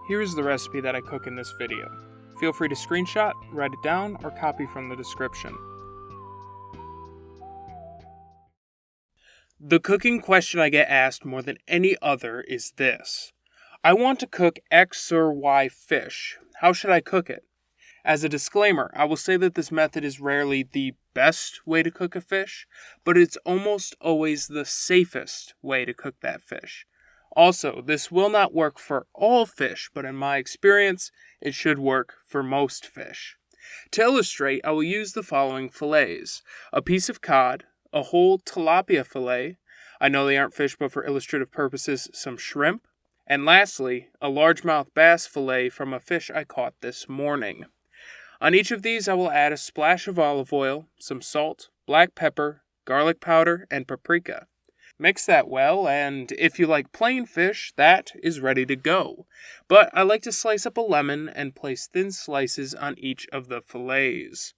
Here is the recipe that I cook in this video. Feel free to screenshot, write it down, or copy from the description. The cooking question I get asked more than any other is this. I want to cook X or Y fish. How should I cook it? As a disclaimer, I will say that this method is rarely the best way to cook a fish, but it's almost always the safest way to cook that fish. Also, this will not work for all fish, but in my experience, it should work for most fish. To illustrate, I will use the following fillets: a piece of cod, a whole tilapia fillet, I know they aren't fish but for illustrative purposes, some shrimp, and lastly, a largemouth bass fillet from a fish I caught this morning. On each of these, I will add a splash of olive oil, some salt, black pepper, garlic powder, and paprika. Mix that well, and if you like plain fish, that is ready to go. But I like to slice up a lemon and place thin slices on each of the fillets.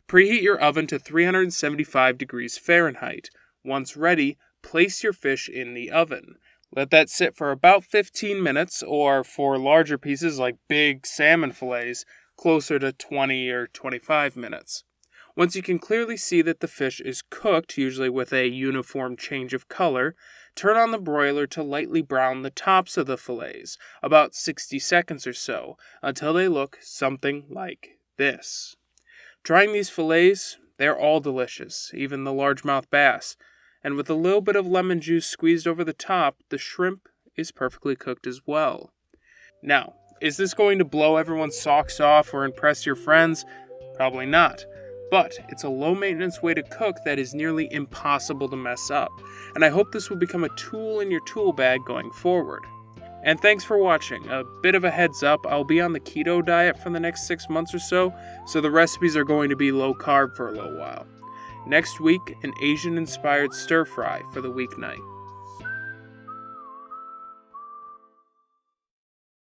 Preheat your oven to 375 degrees Fahrenheit. Once ready, place your fish in the oven. Let that sit for about 15 minutes, or for larger pieces like big salmon fillets, closer to 20 or 25 minutes. Once you can clearly see that the fish is cooked, usually with a uniform change of color, turn on the broiler to lightly brown the tops of the fillets, about 60 seconds or so, until they look something like this. Trying these fillets, they're all delicious, even the largemouth bass, and with a little bit of lemon juice squeezed over the top, the shrimp is perfectly cooked as well. Now, is this going to blow everyone's socks off or impress your friends? Probably not. But it's a low-maintenance way to cook that is nearly impossible to mess up, and I hope this will become a tool in your tool bag going forward. And thanks for watching. A bit of a heads up, I'll be on the keto diet for the next 6 months or so the recipes are going to be low-carb for a little while. Next week, an Asian-inspired stir-fry for the weeknight.